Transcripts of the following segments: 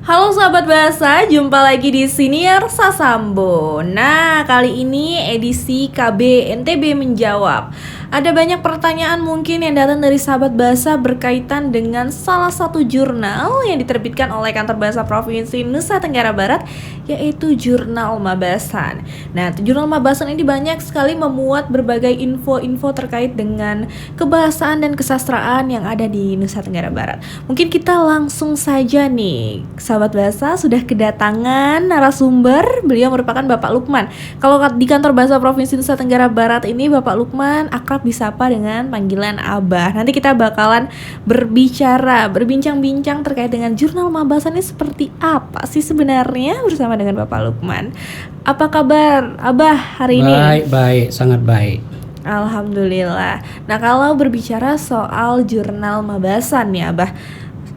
Halo sahabat bahasa, jumpa lagi di Siniar Sasambo. Nah, kali ini edisi KB NTB menjawab. Ada banyak pertanyaan mungkin yang datang dari sahabat bahasa berkaitan dengan salah satu jurnal yang diterbitkan oleh Kantor Bahasa Provinsi Nusa Tenggara Barat, yaitu Jurnal Mabasan. Nah, Jurnal Mabasan ini banyak sekali memuat berbagai info-info terkait dengan kebahasaan dan kesastraan yang ada di Nusa Tenggara Barat. Mungkin kita langsung saja nih, sahabat bahasa sudah kedatangan narasumber. Beliau merupakan Bapak Lukman. Kalau di Kantor Bahasa Provinsi Nusa Tenggara Barat ini Bapak Lukman akrab disapa dengan panggilan Abah. Nanti kita bakalan berbincang-bincang terkait dengan Jurnal Mabasan ini seperti apa sih sebenarnya bersama dengan Bapak Lukman. Apa kabar Abah hari ini? Baik, sangat baik. Alhamdulillah. Nah, kalau berbicara soal Jurnal Mabasan nih Abah,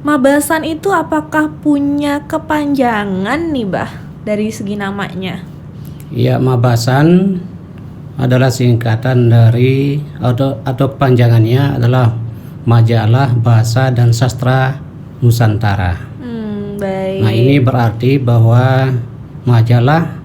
Mabasan itu apakah punya kepanjangan nih Bah dari segi namanya? Ya, Mabasan adalah singkatan dari atau kepanjangannya adalah Majalah Bahasa dan Sastra Nusantara. Baik. Nah, ini berarti bahwa majalah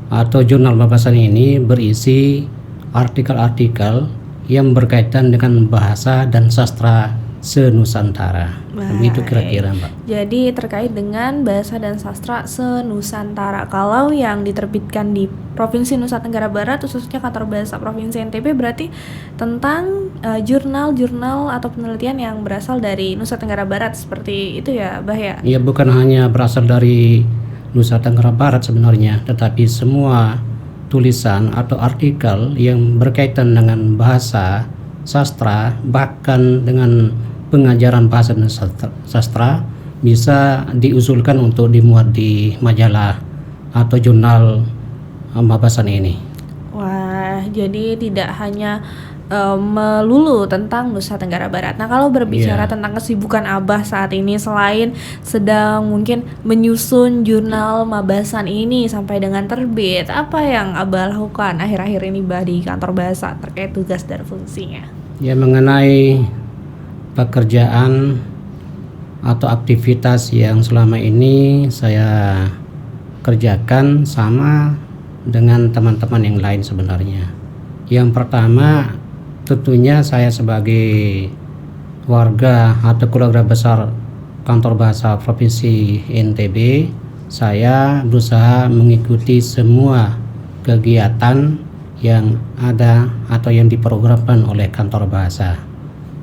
atau jurnal Mabasan ini berisi artikel-artikel yang berkaitan dengan bahasa dan sastra se-Nusantara. Begitu kira-kira, Mbak. Jadi terkait dengan bahasa dan sastra se-Nusantara. Kalau yang diterbitkan di Provinsi Nusa Tenggara Barat, khususnya Kantor Bahasa Provinsi NTB, berarti tentang jurnal-jurnal atau penelitian yang berasal dari Nusa Tenggara Barat, seperti itu ya, Bah ya? Ya, bukan hanya berasal dari Nusa Tenggara Barat sebenarnya, tetapi semua tulisan atau artikel yang berkaitan dengan bahasa, sastra, bahkan dengan pengajaran bahasa dan sastra bisa diusulkan untuk dimuat di majalah atau jurnal Mabasan ini. Wah, jadi tidak hanya melulu tentang Nusa Tenggara Barat. Nah, kalau berbicara tentang kesibukan Abah saat ini, selain sedang mungkin menyusun jurnal Mabasan ini sampai dengan terbit, apa yang Abah lakukan akhir-akhir ini Bah di Kantor Bahasa terkait tugas dan fungsinya? Ya, mengenai pekerjaan atau aktivitas yang selama ini saya kerjakan sama dengan teman-teman yang lain sebenarnya. Yang pertama, tentunya saya sebagai warga atau keluarga besar Kantor Bahasa Provinsi NTB, saya berusaha mengikuti semua kegiatan yang ada atau yang diprogramkan oleh Kantor Bahasa.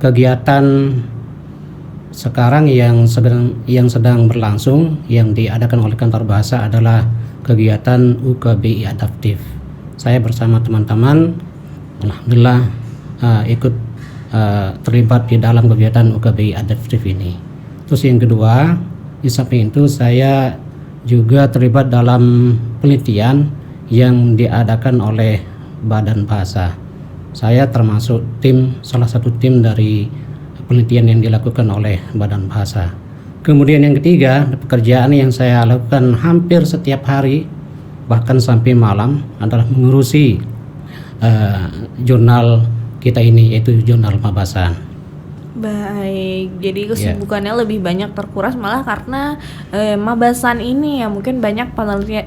Kegiatan sekarang yang sedang berlangsung yang diadakan oleh Kantor Bahasa adalah kegiatan UKBI Adaptif. Saya bersama teman-teman alhamdulillah ikut terlibat di dalam kegiatan UKBI Adaptif ini. Terus yang kedua, di samping itu saya juga terlibat dalam penelitian yang diadakan oleh Badan Bahasa. Saya termasuk salah satu tim dari penelitian yang dilakukan oleh Badan Bahasa. Kemudian yang ketiga, pekerjaan yang saya lakukan hampir setiap hari bahkan sampai malam adalah mengurusi jurnal kita ini, yaitu Jurnal Mabasan. Baik, jadi kesibukannya lebih banyak terkuras malah karena Mabasan ini ya mungkin banyak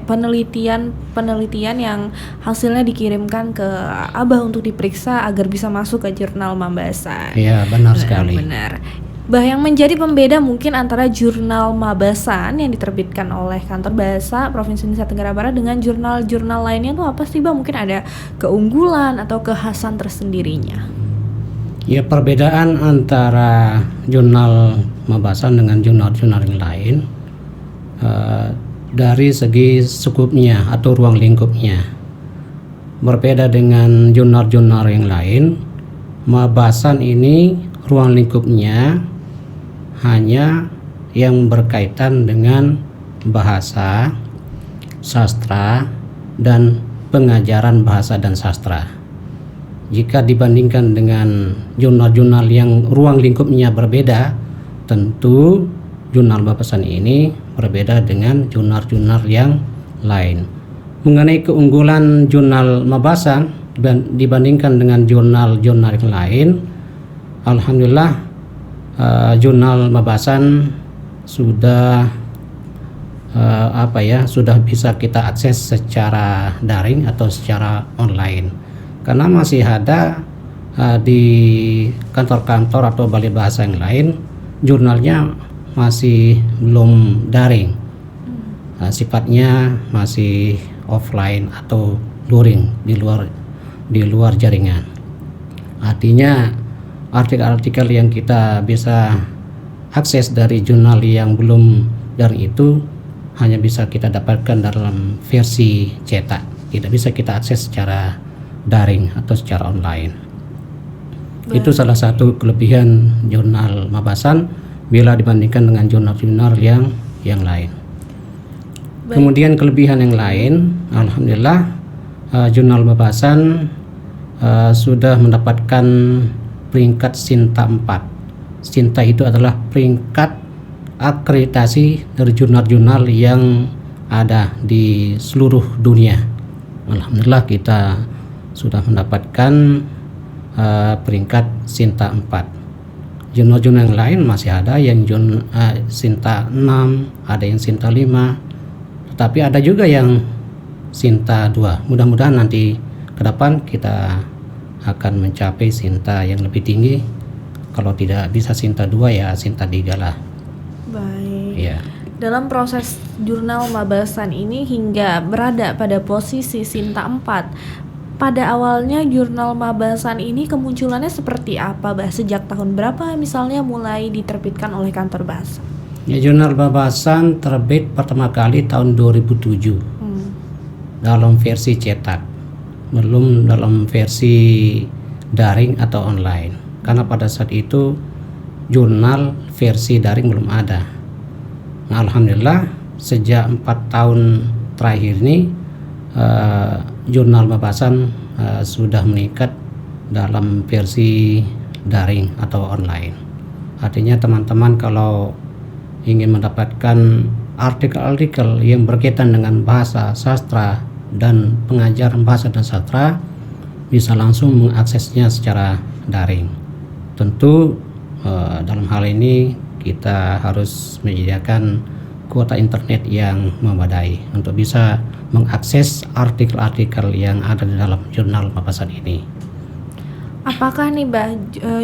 penelitian yang hasilnya dikirimkan ke Abah untuk diperiksa agar bisa masuk ke Jurnal Mabasan. Iya, benar sekali. Benar. Bah, yang menjadi pembeda mungkin antara Jurnal Mabasan yang diterbitkan oleh Kantor Bahasa Provinsi Nusa Tenggara Barat dengan jurnal-jurnal lainnya itu apa sih Bah? Mungkin ada keunggulan atau kekhasan tersendirinya. Ya, perbedaan antara jurnal Mabasan dengan jurnal-jurnal yang lain dari segi skupnya atau ruang lingkupnya. Berbeda dengan jurnal-jurnal yang lain, Mabasan ini ruang lingkupnya hanya yang berkaitan dengan bahasa, sastra, dan pengajaran bahasa dan sastra. Jika dibandingkan dengan jurnal-jurnal yang ruang lingkupnya berbeda, tentu jurnal Mabasan ini berbeda dengan jurnal-jurnal yang lain. Mengenai keunggulan jurnal Mabasan dibandingkan dengan jurnal-jurnal yang lain, alhamdulillah jurnal Mabasan sudah sudah bisa kita akses secara daring atau secara online. Karena masih ada di kantor-kantor atau balai bahasa yang lain jurnalnya masih belum daring. Sifatnya masih offline atau luring di luar jaringan. Artinya artikel-artikel yang kita bisa akses dari jurnal yang belum daring itu hanya bisa kita dapatkan dalam versi cetak, tidak bisa kita akses secara daring atau secara online. Itu salah satu kelebihan jurnal Mabasan bila dibandingkan dengan jurnal-jurnal yang lain. Kemudian kelebihan yang lain, alhamdulillah jurnal Mabasan sudah mendapatkan peringkat Sinta 4. Sinta itu adalah peringkat akreditasi dari jurnal-jurnal yang ada di seluruh dunia. Alhamdulillah kita sudah mendapatkan peringkat Sinta 4. Jurnal-jurnal yang lain masih ada yang Sinta 6, ada yang Sinta 5, tetapi ada juga yang Sinta 2. Mudah-mudahan nanti ke depan kita akan mencapai Sinta yang lebih tinggi. Kalau tidak bisa Sinta 2 ya Sinta 3 lah. Baik. Ya. Dalam proses jurnal Mabasan ini hingga berada pada posisi Sinta 4. Pada awalnya jurnal Mabasan ini kemunculannya seperti apa, Bah? Sejak tahun berapa misalnya mulai diterbitkan oleh kantor bahasa? Ya, jurnal Mabasan terbit pertama kali tahun 2007 dalam versi cetak, belum dalam versi daring atau online. Karena pada saat itu jurnal versi daring belum ada. Nah, alhamdulillah sejak 4 tahun terakhir ini jurnal Mabasan sudah meningkat dalam versi daring atau online. Artinya teman-teman kalau ingin mendapatkan artikel-artikel yang berkaitan dengan bahasa sastra dan pengajaran bahasa dan sastra bisa langsung mengaksesnya secara daring. Tentu dalam hal ini kita harus menyediakan kuota internet yang memadai untuk bisa mengakses artikel-artikel yang ada di dalam jurnal Mabasan ini. Apakah nih, Bah,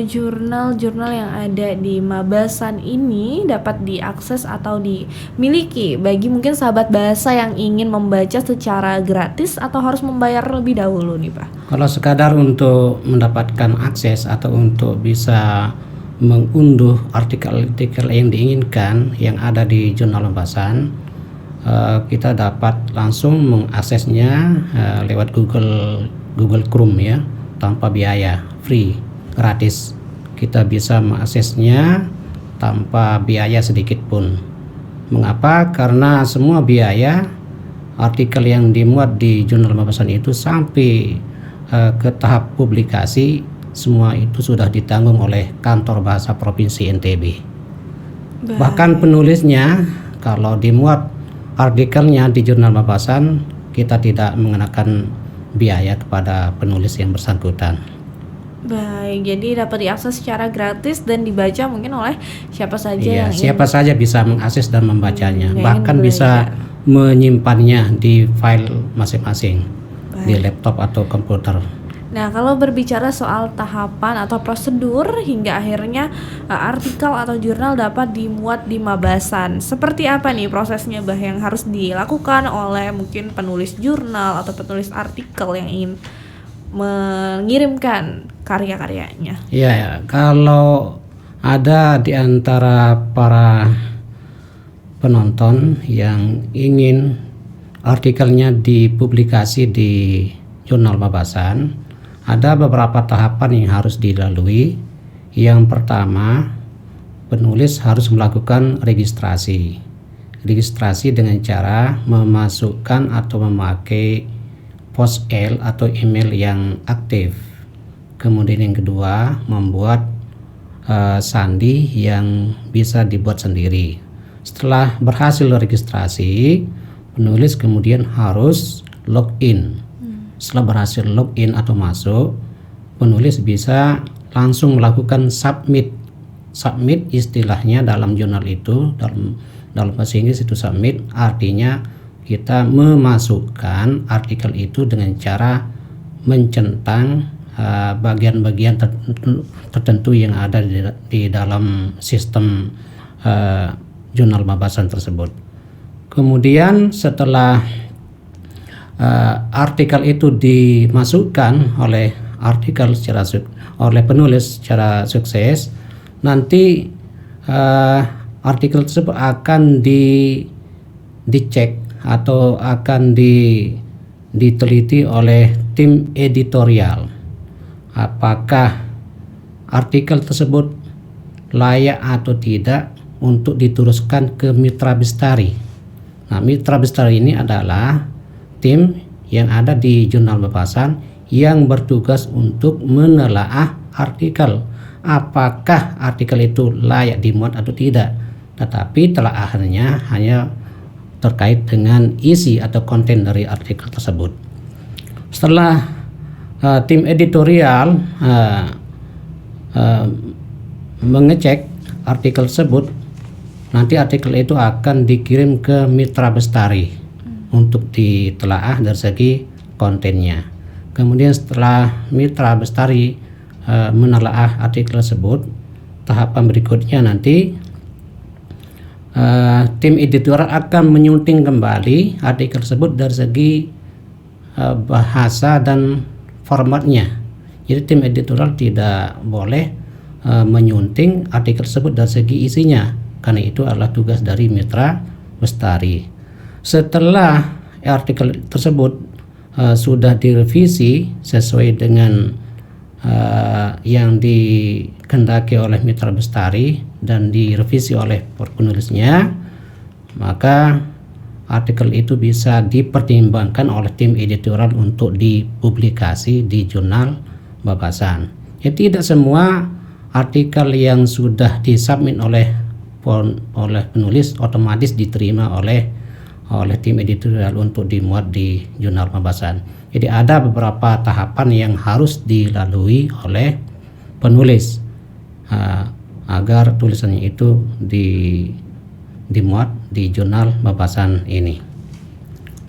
jurnal-jurnal yang ada di Mabasan ini dapat diakses atau dimiliki bagi mungkin sahabat bahasa yang ingin membaca secara gratis atau harus membayar lebih dahulu nih, Bah? Kalau sekadar untuk mendapatkan akses atau untuk bisa mengunduh artikel-artikel yang diinginkan yang ada di jurnal Mabasan, kita dapat langsung mengaksesnya lewat Google Chrome ya, tanpa biaya, free, gratis. Kita bisa mengaksesnya tanpa biaya sedikit pun. Mengapa? Karena semua biaya artikel yang dimuat di jurnal Mabasan itu sampai ke tahap publikasi, semua itu sudah ditanggung oleh kantor bahasa provinsi NTB. Bahkan penulisnya kalau dimuat artikelnya di jurnal Mabasan, kita tidak mengenakan biaya kepada penulis yang bersangkutan. Baik, jadi dapat diakses secara gratis dan dibaca mungkin oleh siapa saja Iya, yang siapa saja bisa mengakses dan membacanya. yang Bahkan ingin bisa menyimpannya di file masing-masing di laptop atau komputer. Nah, kalau berbicara soal tahapan atau prosedur hingga akhirnya artikel atau jurnal dapat dimuat di Mabasan, seperti apa nih prosesnya, Bah, yang harus dilakukan oleh mungkin penulis jurnal atau penulis artikel yang ingin mengirimkan karya-karyanya? Ya, kalau ada di antara para penonton yang ingin artikelnya dipublikasi di jurnal Mabasan, ada beberapa tahapan yang harus dilalui. Yang pertama, penulis harus melakukan registrasi. Registrasi dengan cara memasukkan atau memakai POSL atau email yang aktif. Kemudian yang kedua, membuat sandi yang bisa dibuat sendiri. Setelah berhasil registrasi, penulis kemudian harus login. Setelah berhasil login atau masuk, penulis bisa langsung melakukan submit. Submit istilahnya dalam jurnal itu, dalam dalam bahasa Inggris itu submit, artinya kita memasukkan artikel itu dengan cara mencentang bagian-bagian tertentu yang ada di dalam sistem jurnal Mabasan tersebut. Kemudian setelah artikel itu dimasukkan oleh oleh penulis secara sukses, nanti artikel tersebut akan dicek atau akan diteliti oleh tim editorial, apakah artikel tersebut layak atau tidak untuk diteruskan ke Mitra Bestari. Nah, Mitra Bestari ini adalah tim yang ada di Jurnal Mabasan yang bertugas untuk menelaah artikel, apakah artikel itu layak dimuat atau tidak. Tetapi telaahannya hanya terkait dengan isi atau konten dari artikel tersebut. Setelah tim editorial mengecek artikel tersebut, nanti artikel itu akan dikirim ke Mitra Bestari untuk ditelaah dari segi kontennya. Kemudian setelah Mitra Bestari menelaah artikel tersebut, tahapan berikutnya nanti tim editorial akan menyunting kembali artikel tersebut dari segi bahasa dan formatnya. Jadi tim editorial tidak boleh menyunting artikel tersebut dari segi isinya, karena itu adalah tugas dari Mitra Bestari. Setelah artikel tersebut sudah direvisi sesuai dengan yang dikehendaki oleh Mitra Bestari dan direvisi oleh penulisnya, maka artikel itu bisa dipertimbangkan oleh tim editorial untuk dipublikasi di Jurnal Mabasan. Ya, tidak semua artikel yang sudah disubmit oleh penulis otomatis diterima oleh tim editorial untuk dimuat di Jurnal Mabasan. Jadi ada beberapa tahapan yang harus dilalui oleh penulis agar tulisannya itu dimuat di Jurnal Mabasan ini.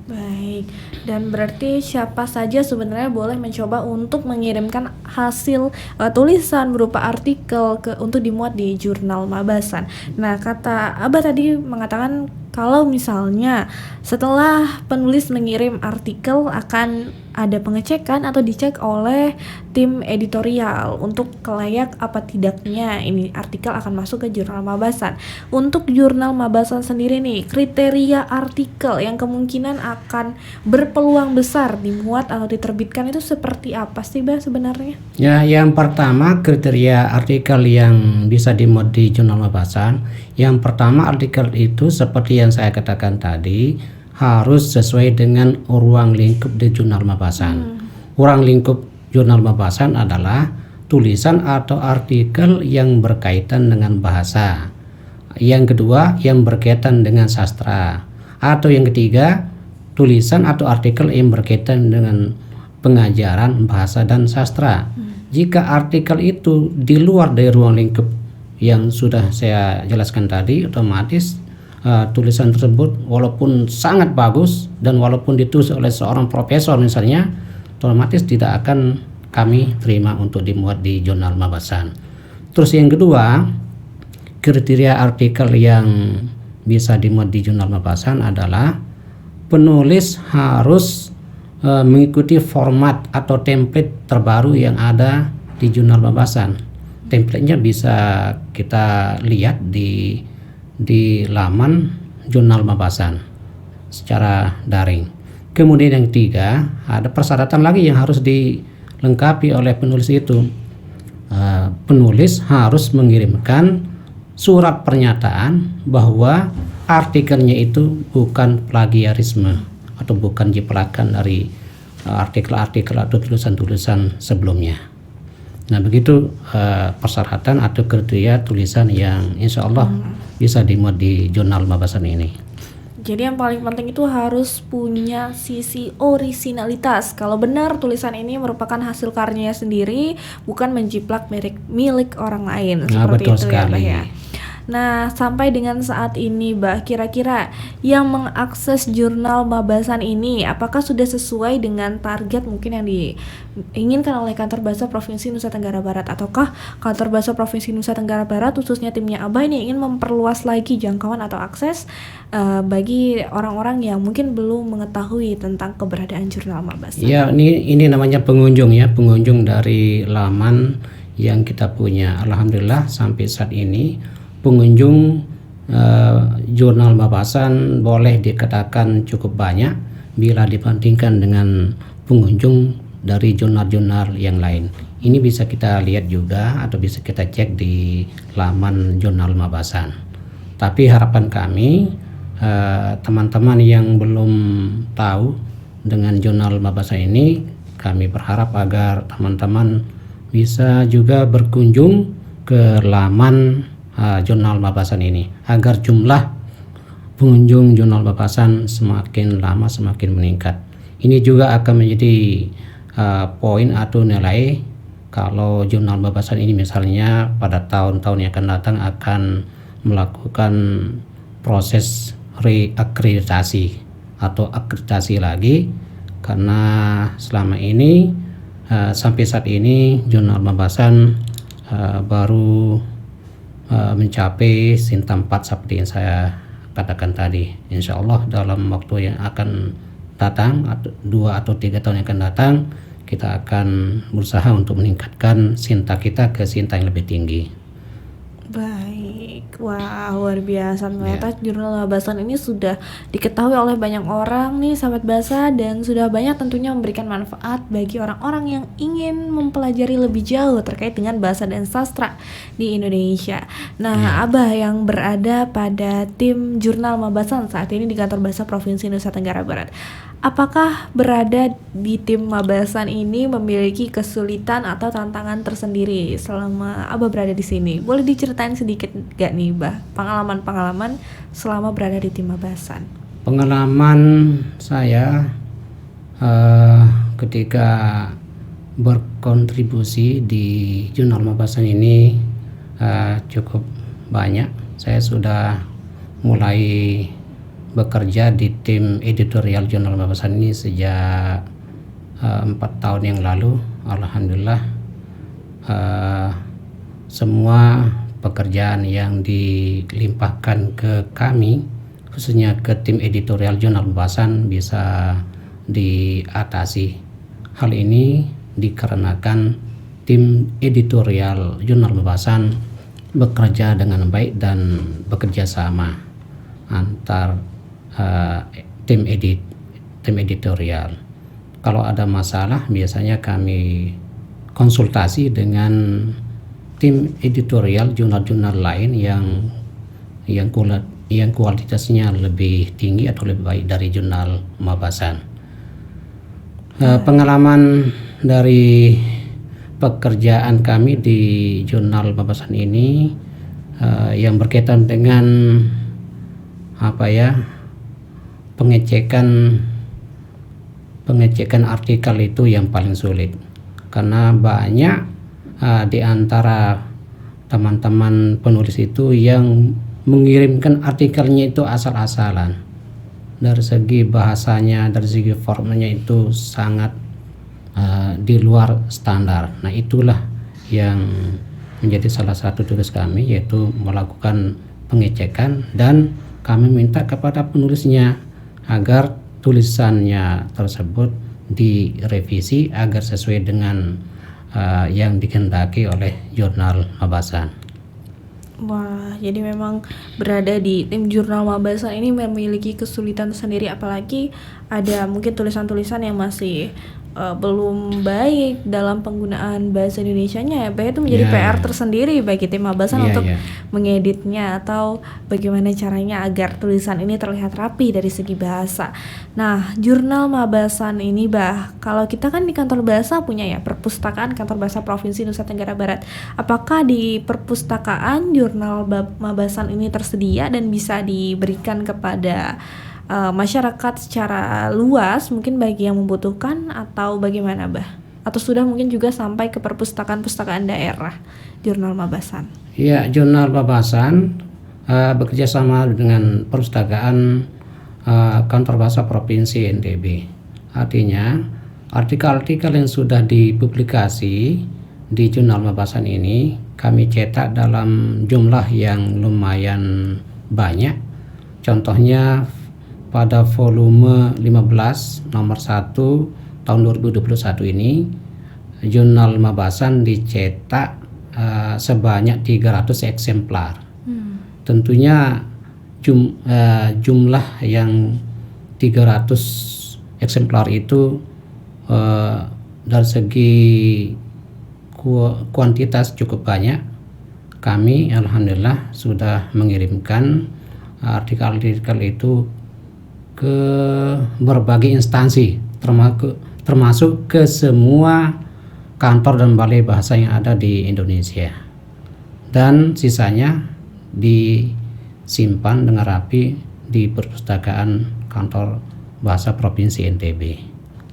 Baik, dan berarti siapa saja sebenarnya boleh mencoba untuk mengirimkan hasil tulisan berupa artikel untuk dimuat di Jurnal Mabasan. Nah, kata Abah tadi mengatakan kalau misalnya setelah penulis mengirim artikel akan ada pengecekan atau dicek oleh tim editorial untuk layak apa tidaknya ini artikel akan masuk ke Jurnal Mabasan. Untuk Jurnal Mabasan sendiri nih, kriteria artikel yang kemungkinan akan berpeluang besar dimuat atau diterbitkan itu seperti apa sih, Bah, sebenarnya? Ya, yang pertama kriteria artikel yang bisa dimuat di Jurnal Mabasan. Yang pertama, artikel itu seperti yang saya katakan tadi harus sesuai dengan ruang lingkup di Jurnal Mabasan. Ruang lingkup Jurnal Mabasan adalah tulisan atau artikel yang berkaitan dengan bahasa. Yang kedua, yang berkaitan dengan sastra. Atau yang ketiga, tulisan atau artikel yang berkaitan dengan pengajaran bahasa dan sastra. Jika artikel itu di luar dari ruang lingkup yang sudah saya jelaskan tadi, otomatis tulisan tersebut walaupun sangat bagus dan walaupun ditulis oleh seorang profesor misalnya, otomatis tidak akan kami terima untuk dimuat di Jurnal Mabasan. Terus yang kedua, kriteria artikel yang bisa dimuat di Jurnal Mabasan adalah penulis harus mengikuti format atau template terbaru yang ada di Jurnal Mabasan. Templatenya bisa kita lihat di laman Jurnal Mabasan secara daring. Kemudian yang ketiga, ada persyaratan lagi yang harus dilengkapi oleh penulis itu. Penulis harus mengirimkan surat pernyataan bahwa artikelnya itu bukan plagiarisme atau bukan jiplakan dari artikel-artikel atau tulisan-tulisan sebelumnya. Nah, begitu persyaratan atau kriteria tulisan yang insya Allah bisa dimuat di Jurnal Mabasan ini. Jadi yang paling penting itu harus punya sisi orisinalitas. Kalau benar tulisan ini merupakan hasil karyanya sendiri, bukan menjiplak milik orang lain. Nah, seperti betul itu sekali. Ya. Nah, sampai dengan saat ini, Bah, kira-kira yang mengakses jurnal Mabasan ini apakah sudah sesuai dengan target mungkin yang diinginkan oleh Kantor Bahasa Provinsi Nusa Tenggara Barat, ataukah Kantor Bahasa Provinsi Nusa Tenggara Barat khususnya timnya Abah ini ingin memperluas lagi jangkauan atau akses bagi orang-orang yang mungkin belum mengetahui tentang keberadaan jurnal Mabasan? Ya, ini namanya pengunjung ya, pengunjung dari laman yang kita punya. Alhamdulillah sampai saat ini pengunjung jurnal Mabasan boleh dikatakan cukup banyak bila dibandingkan dengan pengunjung dari jurnal-jurnal yang lain. Ini bisa kita lihat juga atau bisa kita cek di laman jurnal Mabasan. Tapi harapan kami teman-teman yang belum tahu dengan jurnal Mabasan ini, kami berharap agar teman-teman bisa juga berkunjung ke laman jurnal Mabasan ini agar jumlah pengunjung jurnal Mabasan semakin lama semakin meningkat. Ini juga akan menjadi poin atau nilai kalau jurnal Mabasan ini misalnya pada tahun-tahun yang akan datang akan melakukan proses reakreditasi atau akreditasi lagi, karena selama ini sampai saat ini jurnal Mabasan baru mencapai Sinta 4 seperti yang saya katakan tadi. Insya Allah dalam waktu yang akan datang 2 atau 3 tahun yang akan datang, kita akan berusaha untuk meningkatkan Sinta kita ke Sinta yang lebih tinggi. Baik, wah luar biasa, ternyata jurnal Mabasan ini sudah diketahui oleh banyak orang nih sahabat bahasa, dan sudah banyak tentunya memberikan manfaat bagi orang-orang yang ingin mempelajari lebih jauh terkait dengan bahasa dan sastra di Indonesia. Nah, Abah yang berada pada tim jurnal Mabasan saat ini di Kantor Bahasa Provinsi Nusa Tenggara Barat, apakah berada di tim Mabasan ini memiliki kesulitan atau tantangan tersendiri selama Abah berada di sini? Boleh diceritain sedikit gak nih, Bah, pengalaman-pengalaman selama berada di tim Mabasan? Pengalaman saya ketika berkontribusi di jurnal Mabasan ini cukup banyak. Saya sudah mulai bekerja di tim editorial jurnal Mabasan ini sejak 4 tahun yang lalu. Alhamdulillah semua pekerjaan yang dilimpahkan ke kami, khususnya ke tim editorial jurnal Mabasan, bisa diatasi. Hal ini dikarenakan tim editorial jurnal Mabasan bekerja dengan baik dan bekerja sama antar tim editorial. Kalau ada masalah biasanya kami konsultasi dengan tim editorial jurnal-jurnal lain yang kualitasnya lebih tinggi atau lebih baik dari jurnal Mabasan. Pengalaman dari pekerjaan kami di jurnal Mabasan ini yang berkaitan dengan pengecekan artikel itu yang paling sulit, karena banyak di antara teman-teman penulis itu yang mengirimkan artikelnya itu asal-asalan. Dari segi bahasanya, dari segi formanya itu sangat di luar standar. Nah, itulah yang menjadi salah satu tugas kami, yaitu melakukan pengecekan, dan kami minta kepada penulisnya agar tulisannya tersebut direvisi agar sesuai dengan yang dikehendaki oleh jurnal Mabasan. Wah, jadi memang berada di tim jurnal Mabasan ini memiliki kesulitan sendiri, apalagi ada mungkin tulisan-tulisan yang masih belum baik dalam penggunaan bahasa Indonesianya ya, itu menjadi PR tersendiri bagi tim Mabasan untuk mengeditnya atau bagaimana caranya agar tulisan ini terlihat rapi dari segi bahasa. Nah, jurnal Mabasan ini, Bah, kalau kita kan di kantor bahasa punya ya perpustakaan Kantor Bahasa Provinsi Nusa Tenggara Barat. Apakah di perpustakaan jurnal Mabasan ini tersedia dan bisa diberikan kepada masyarakat secara luas, mungkin bagi yang membutuhkan, atau bagaimana, Bah? Atau sudah mungkin juga sampai ke perpustakaan daerah jurnal Mabasan? Ya, jurnal Mabasan bekerja sama dengan perpustakaan Kantor Bahasa Provinsi NTB. Artinya artikel-artikel yang sudah dipublikasi di Jurnal Mabasan ini kami cetak dalam jumlah yang lumayan banyak. Contohnya pada volume 15 nomor 1 tahun 2021 ini Jurnal Mabasan dicetak sebanyak 300 eksemplar. Tentunya jumlah yang 300 eksemplar itu dari segi kuantitas cukup banyak. Kami alhamdulillah sudah mengirimkan artikel-artikel itu ke berbagai instansi, termasuk ke semua kantor dan balai bahasa yang ada di Indonesia, dan sisanya disimpan dengan rapi di perpustakaan Kantor Bahasa Provinsi NTB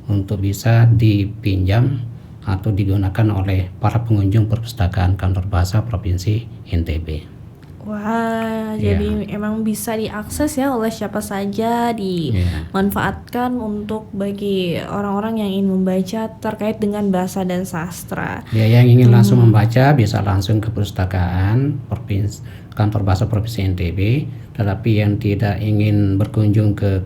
untuk bisa dipinjam atau digunakan oleh para pengunjung perpustakaan Kantor Bahasa Provinsi NTB. Wah, jadi emang bisa diakses ya oleh siapa saja, dimanfaatkan untuk bagi orang-orang yang ingin membaca terkait dengan bahasa dan sastra. Ya, yang ingin langsung membaca bisa langsung ke perpustakaan Kantor Bahasa Provinsi NTB, tetapi yang tidak ingin berkunjung ke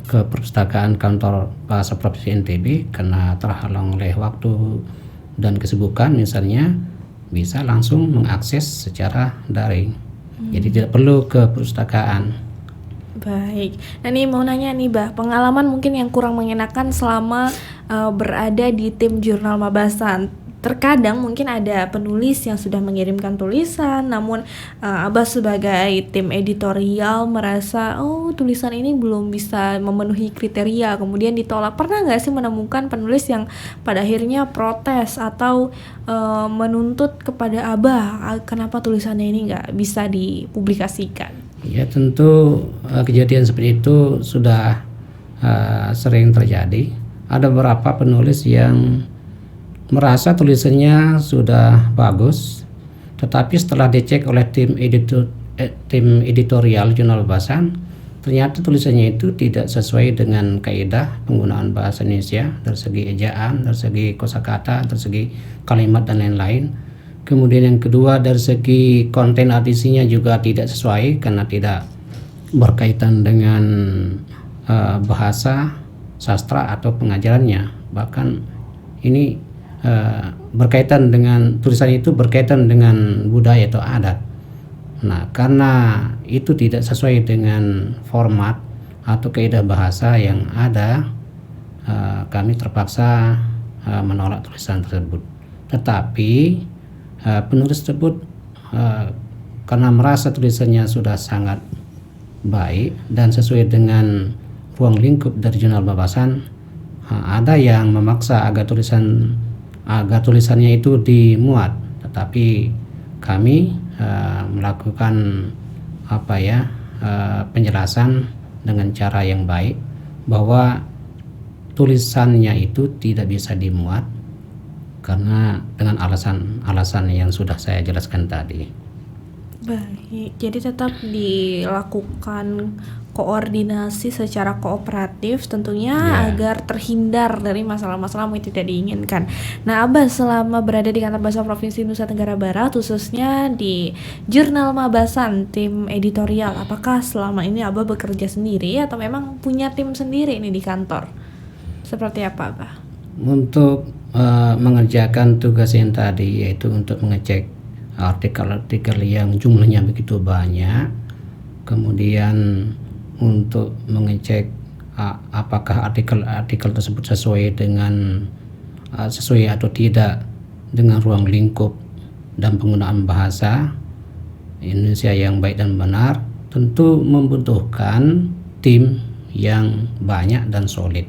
perpustakaan Kantor Bahasa Provinsi NTB karena terhalang oleh waktu dan kesibukan misalnya, bisa langsung mengakses secara daring. Jadi tidak perlu ke perpustakaan. Baik. Nah, nih mau nanya nih, Bah, pengalaman mungkin yang kurang mengenakan selama berada di tim Jurnal Mabasan. Terkadang mungkin ada penulis yang sudah mengirimkan tulisan, namun Abah sebagai tim editorial merasa tulisan ini belum bisa memenuhi kriteria, kemudian ditolak. Pernah nggak sih menemukan penulis yang pada akhirnya protes atau menuntut kepada Abah kenapa tulisannya ini nggak bisa dipublikasikan? Ya, tentu kejadian seperti itu sudah sering terjadi. Ada beberapa penulis yang merasa tulisannya sudah bagus, tetapi setelah dicek oleh tim editorial Jurnal Mabasan, ternyata tulisannya itu tidak sesuai dengan kaidah penggunaan bahasa Indonesia dari segi ejaan, dari segi kosakata, dari segi kalimat dan lain-lain. Kemudian yang kedua, dari segi konten artisinya juga tidak sesuai karena tidak berkaitan dengan bahasa sastra atau pengajarannya. Bahkan ini berkaitan dengan tulisan itu berkaitan dengan budaya atau adat. Nah, karena itu tidak sesuai dengan format atau kaidah bahasa yang ada, kami terpaksa menolak tulisan tersebut. Tetapi penulis tersebut karena merasa tulisannya sudah sangat baik dan sesuai dengan ruang lingkup dari Jurnal Mabasan, ada yang memaksa agar tulisannya itu dimuat, tetapi kami melakukan penjelasan dengan cara yang baik bahwa tulisannya itu tidak bisa dimuat karena dengan alasan yang sudah saya jelaskan tadi. Baik, jadi tetap dilakukan koordinasi secara kooperatif tentunya agar terhindar dari masalah-masalah yang tidak diinginkan. Nah, Abah selama berada di Kantor Bahasa Provinsi Nusa Tenggara Barat, khususnya di Jurnal Mabasan, tim editorial, apakah selama ini Abah bekerja sendiri atau memang punya tim sendiri ini di kantor? Seperti apa, Abah? Untuk mengerjakan tugas yang tadi, yaitu untuk mengecek artikel-artikel yang jumlahnya begitu banyak, kemudian untuk mengecek apakah artikel tersebut sesuai atau tidak dengan ruang lingkup dan penggunaan bahasa Indonesia yang baik dan benar, tentu membutuhkan tim yang banyak dan solid.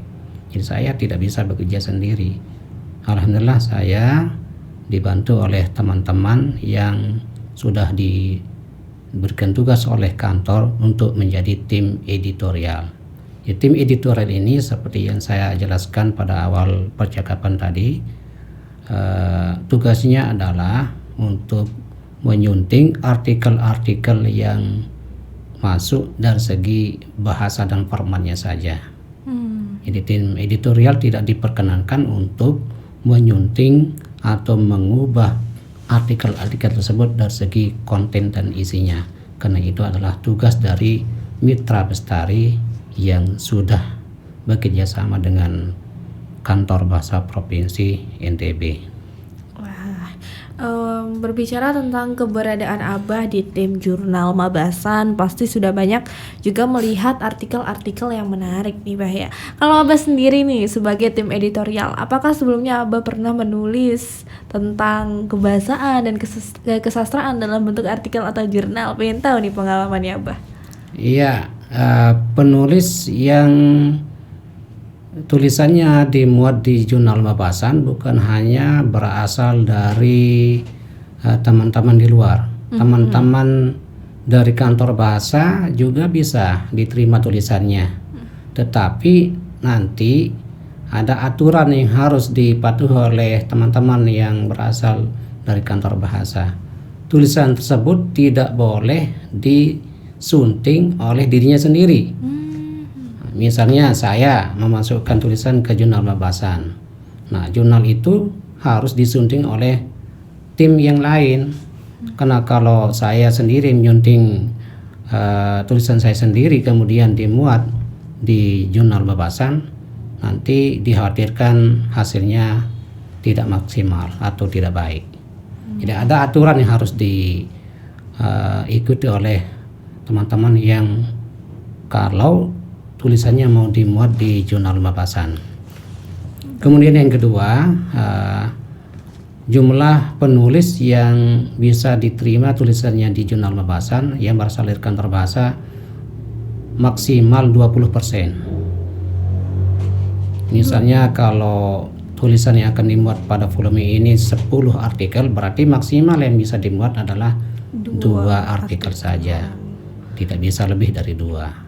Jadi saya tidak bisa bekerja sendiri. Alhamdulillah saya dibantu oleh teman-teman yang sudah diberikan tugas oleh kantor untuk menjadi tim editorial. Ya, tim editorial ini seperti yang saya jelaskan pada awal percakapan tadi, tugasnya adalah untuk menyunting artikel-artikel yang masuk dari segi bahasa dan formatnya saja. Jadi tim editorial tidak diperkenankan untuk menyunting atau mengubah artikel-artikel tersebut dari segi konten dan isinya, karena itu adalah tugas dari mitra Bestari yang sudah bekerja sama dengan Kantor Bahasa Provinsi NTB. Berbicara tentang keberadaan Abah di tim Jurnal Mabasan, pasti sudah banyak juga melihat artikel-artikel yang menarik nih Bah ya. Kalau Abah sendiri nih sebagai tim editorial, apakah sebelumnya Abah pernah menulis tentang kebahasaan dan kesastraan dalam bentuk artikel atau jurnal? Pengen tahu nih pengalamannya Abah. Iya, penulis yang tulisannya dimuat di Jurnal Mabasan bukan hanya berasal dari teman-teman di luar, teman-teman dari kantor bahasa juga bisa diterima tulisannya, tetapi nanti ada aturan yang harus dipatuhi oleh teman-teman yang berasal dari kantor bahasa. Tulisan tersebut tidak boleh disunting oleh dirinya sendiri. Misalnya saya memasukkan tulisan ke Jurnal Mabasan. Nah, jurnal itu harus disunting oleh tim yang lain. Karena kalau saya sendiri menyunting tulisan saya sendiri kemudian dimuat di Jurnal Mabasan, nanti dikhawatirkan hasilnya tidak maksimal atau tidak baik. Jadi ada aturan yang harus diikuti oleh teman-teman yang kalau tulisannya mau dimuat di Jurnal Mabasan. Kemudian yang kedua, jumlah penulis yang bisa diterima tulisannya di Jurnal Mabasan yang berasal dari kantor bahasa maksimal 20%. Misalnya kalau tulisan yang akan dimuat pada volume ini 10 artikel, berarti maksimal yang bisa dimuat adalah 2 artikel saja. Tidak bisa lebih dari 2.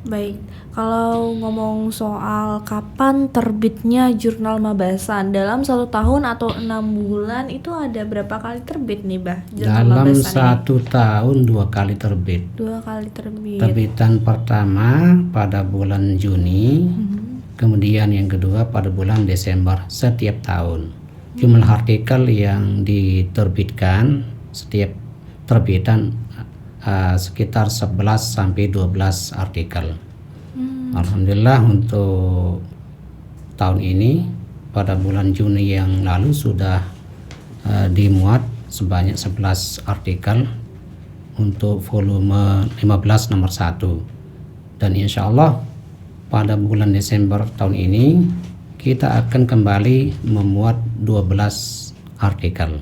Baik, kalau ngomong soal kapan terbitnya Jurnal Mabasan, dalam 1 tahun atau 6 bulan itu ada berapa kali terbit nih Bah? Dalam 1 tahun 2 kali terbit. 2 kali terbit. Terbitan pertama pada bulan Juni, kemudian yang kedua pada bulan Desember setiap tahun. Jumlah artikel yang diterbitkan setiap terbitan sekitar 11 sampai 12 artikel. Alhamdulillah untuk tahun ini pada bulan Juni yang lalu sudah dimuat sebanyak 11 artikel untuk volume 15 nomor 1. Dan insya Allah pada bulan Desember tahun ini kita akan kembali memuat 12 artikel.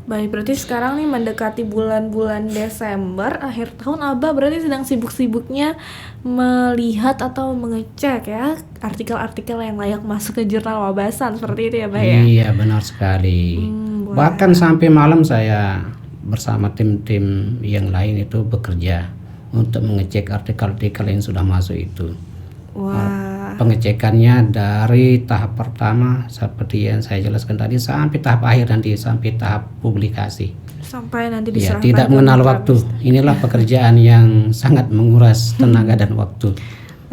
Baik, berarti sekarang nih mendekati bulan-bulan Desember, akhir tahun Abah berarti sedang sibuk-sibuknya melihat atau mengecek ya artikel-artikel yang layak masuk ke Jurnal Mabasan, seperti itu ya Bah ya? Iya, benar sekali. Bahkan sampai malam saya bersama tim-tim yang lain itu bekerja untuk mengecek artikel-artikel yang sudah masuk itu. Wah. Pengecekannya dari tahap pertama seperti yang saya jelaskan tadi sampai tahap akhir, nanti sampai tahap publikasi. Sampai nanti Ya, diserahkan. tidak mengenal waktu. Inilah pekerjaan yang sangat menguras tenaga dan waktu.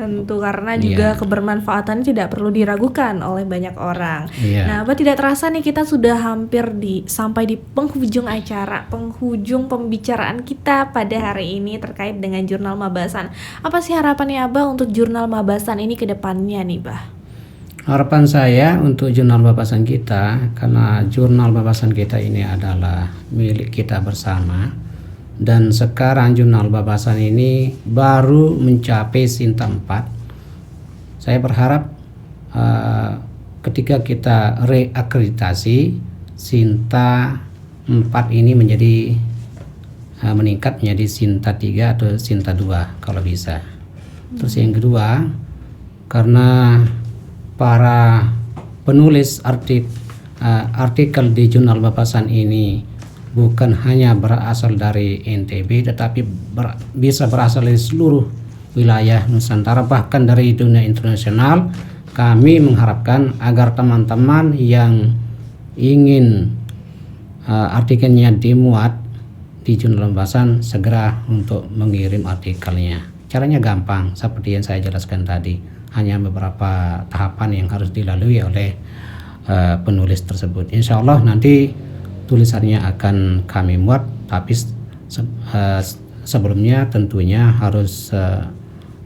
Tentu karena juga kebermanfaatannya tidak perlu diragukan oleh banyak orang. Nah, Abah tidak terasa nih kita sudah hampir sampai di penghujung acara, penghujung pembicaraan kita pada hari ini terkait dengan Jurnal Mabasan. Apa sih harapannya Abah untuk Jurnal Mabasan ini ke depannya nih, Bah? Harapan saya untuk Jurnal Mabasan kita, karena Jurnal Mabasan kita ini adalah milik kita bersama. Dan sekarang Jurnal Mabasan ini baru mencapai Sinta 4. Saya berharap ketika kita reakreditasi Sinta 4 ini menjadi meningkat menjadi Sinta 3 atau Sinta 2 kalau bisa. Terus yang kedua, karena para penulis artikel di Jurnal Mabasan ini bukan hanya berasal dari NTB, tetapi bisa berasal dari seluruh wilayah Nusantara, bahkan dari dunia internasional. Kami mengharapkan agar teman-teman yang ingin artikelnya dimuat di jurnal pembahasan, segera untuk mengirim artikelnya. Caranya gampang, seperti yang saya jelaskan tadi. Hanya beberapa tahapan yang harus dilalui oleh penulis tersebut. Insya Allah nanti tulisannya akan kami muat, tapi sebelumnya tentunya harus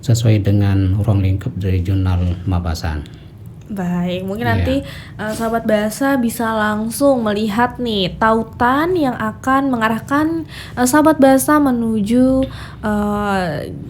sesuai dengan ruang lingkup dari jurnal Mabasan. Baik, mungkin Iya. nanti sahabat bahasa bisa langsung melihat nih tautan yang akan mengarahkan sahabat bahasa menuju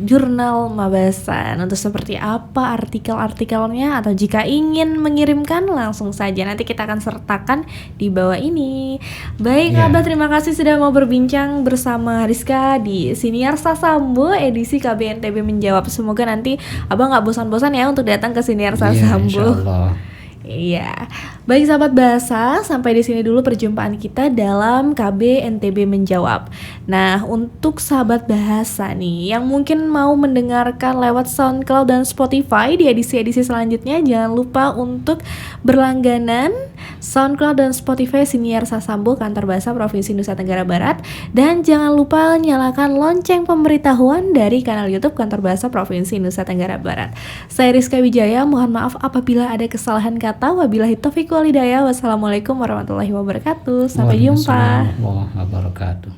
jurnal Mabasan. Untuk seperti apa artikel-artikelnya, atau jika ingin mengirimkan langsung saja nanti kita akan sertakan di bawah ini. Baik, Iya. Abah, terima kasih sudah mau berbincang bersama Rizka di Siniar Sasambo edisi KBNTB Menjawab. Semoga nanti Abah nggak bosan-bosan ya untuk datang ke Siniar Iya, insya Sasambo. Allah. Iya, baik sahabat bahasa, sampai di sini dulu perjumpaan kita dalam KB NTB Menjawab. Nah, untuk sahabat bahasa nih yang mungkin mau mendengarkan lewat SoundCloud dan Spotify di edisi-edisi selanjutnya, jangan lupa untuk berlangganan SoundCloud dan Spotify Siniar Sasambo Kantor Bahasa Provinsi Nusa Tenggara Barat, dan jangan lupa nyalakan lonceng pemberitahuan dari kanal YouTube Kantor Bahasa Provinsi Nusa Tenggara Barat. Saya Rizka Wijaya, mohon maaf apabila ada kesalahan kata. Wabillahi taufiq wal hidayah. Wassalamualaikum warahmatullahi wabarakatuh. Sampai jumpa. Waalaikumsalam warahmatullahi wabarakatuh.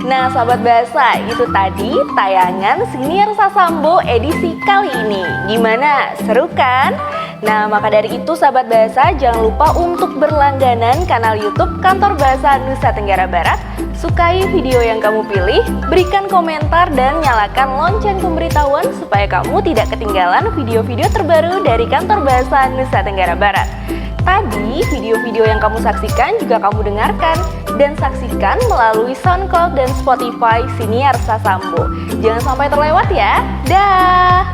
Nah, sahabat bahasa, itu tadi tayangan Siniar Sasambo edisi kali ini. Gimana? Seru kan? Nah, maka dari itu sahabat bahasa, jangan lupa untuk berlangganan kanal YouTube Kantor Bahasa Nusa Tenggara Barat. Sukai video yang kamu pilih, berikan komentar dan nyalakan lonceng pemberitahuan supaya kamu tidak ketinggalan video-video terbaru dari Kantor Bahasa Nusa Tenggara Barat. Tadi video-video yang kamu saksikan juga kamu dengarkan dan saksikan melalui SoundCloud dan Spotify Siniar Sasambo. Jangan sampai terlewat ya. Dah.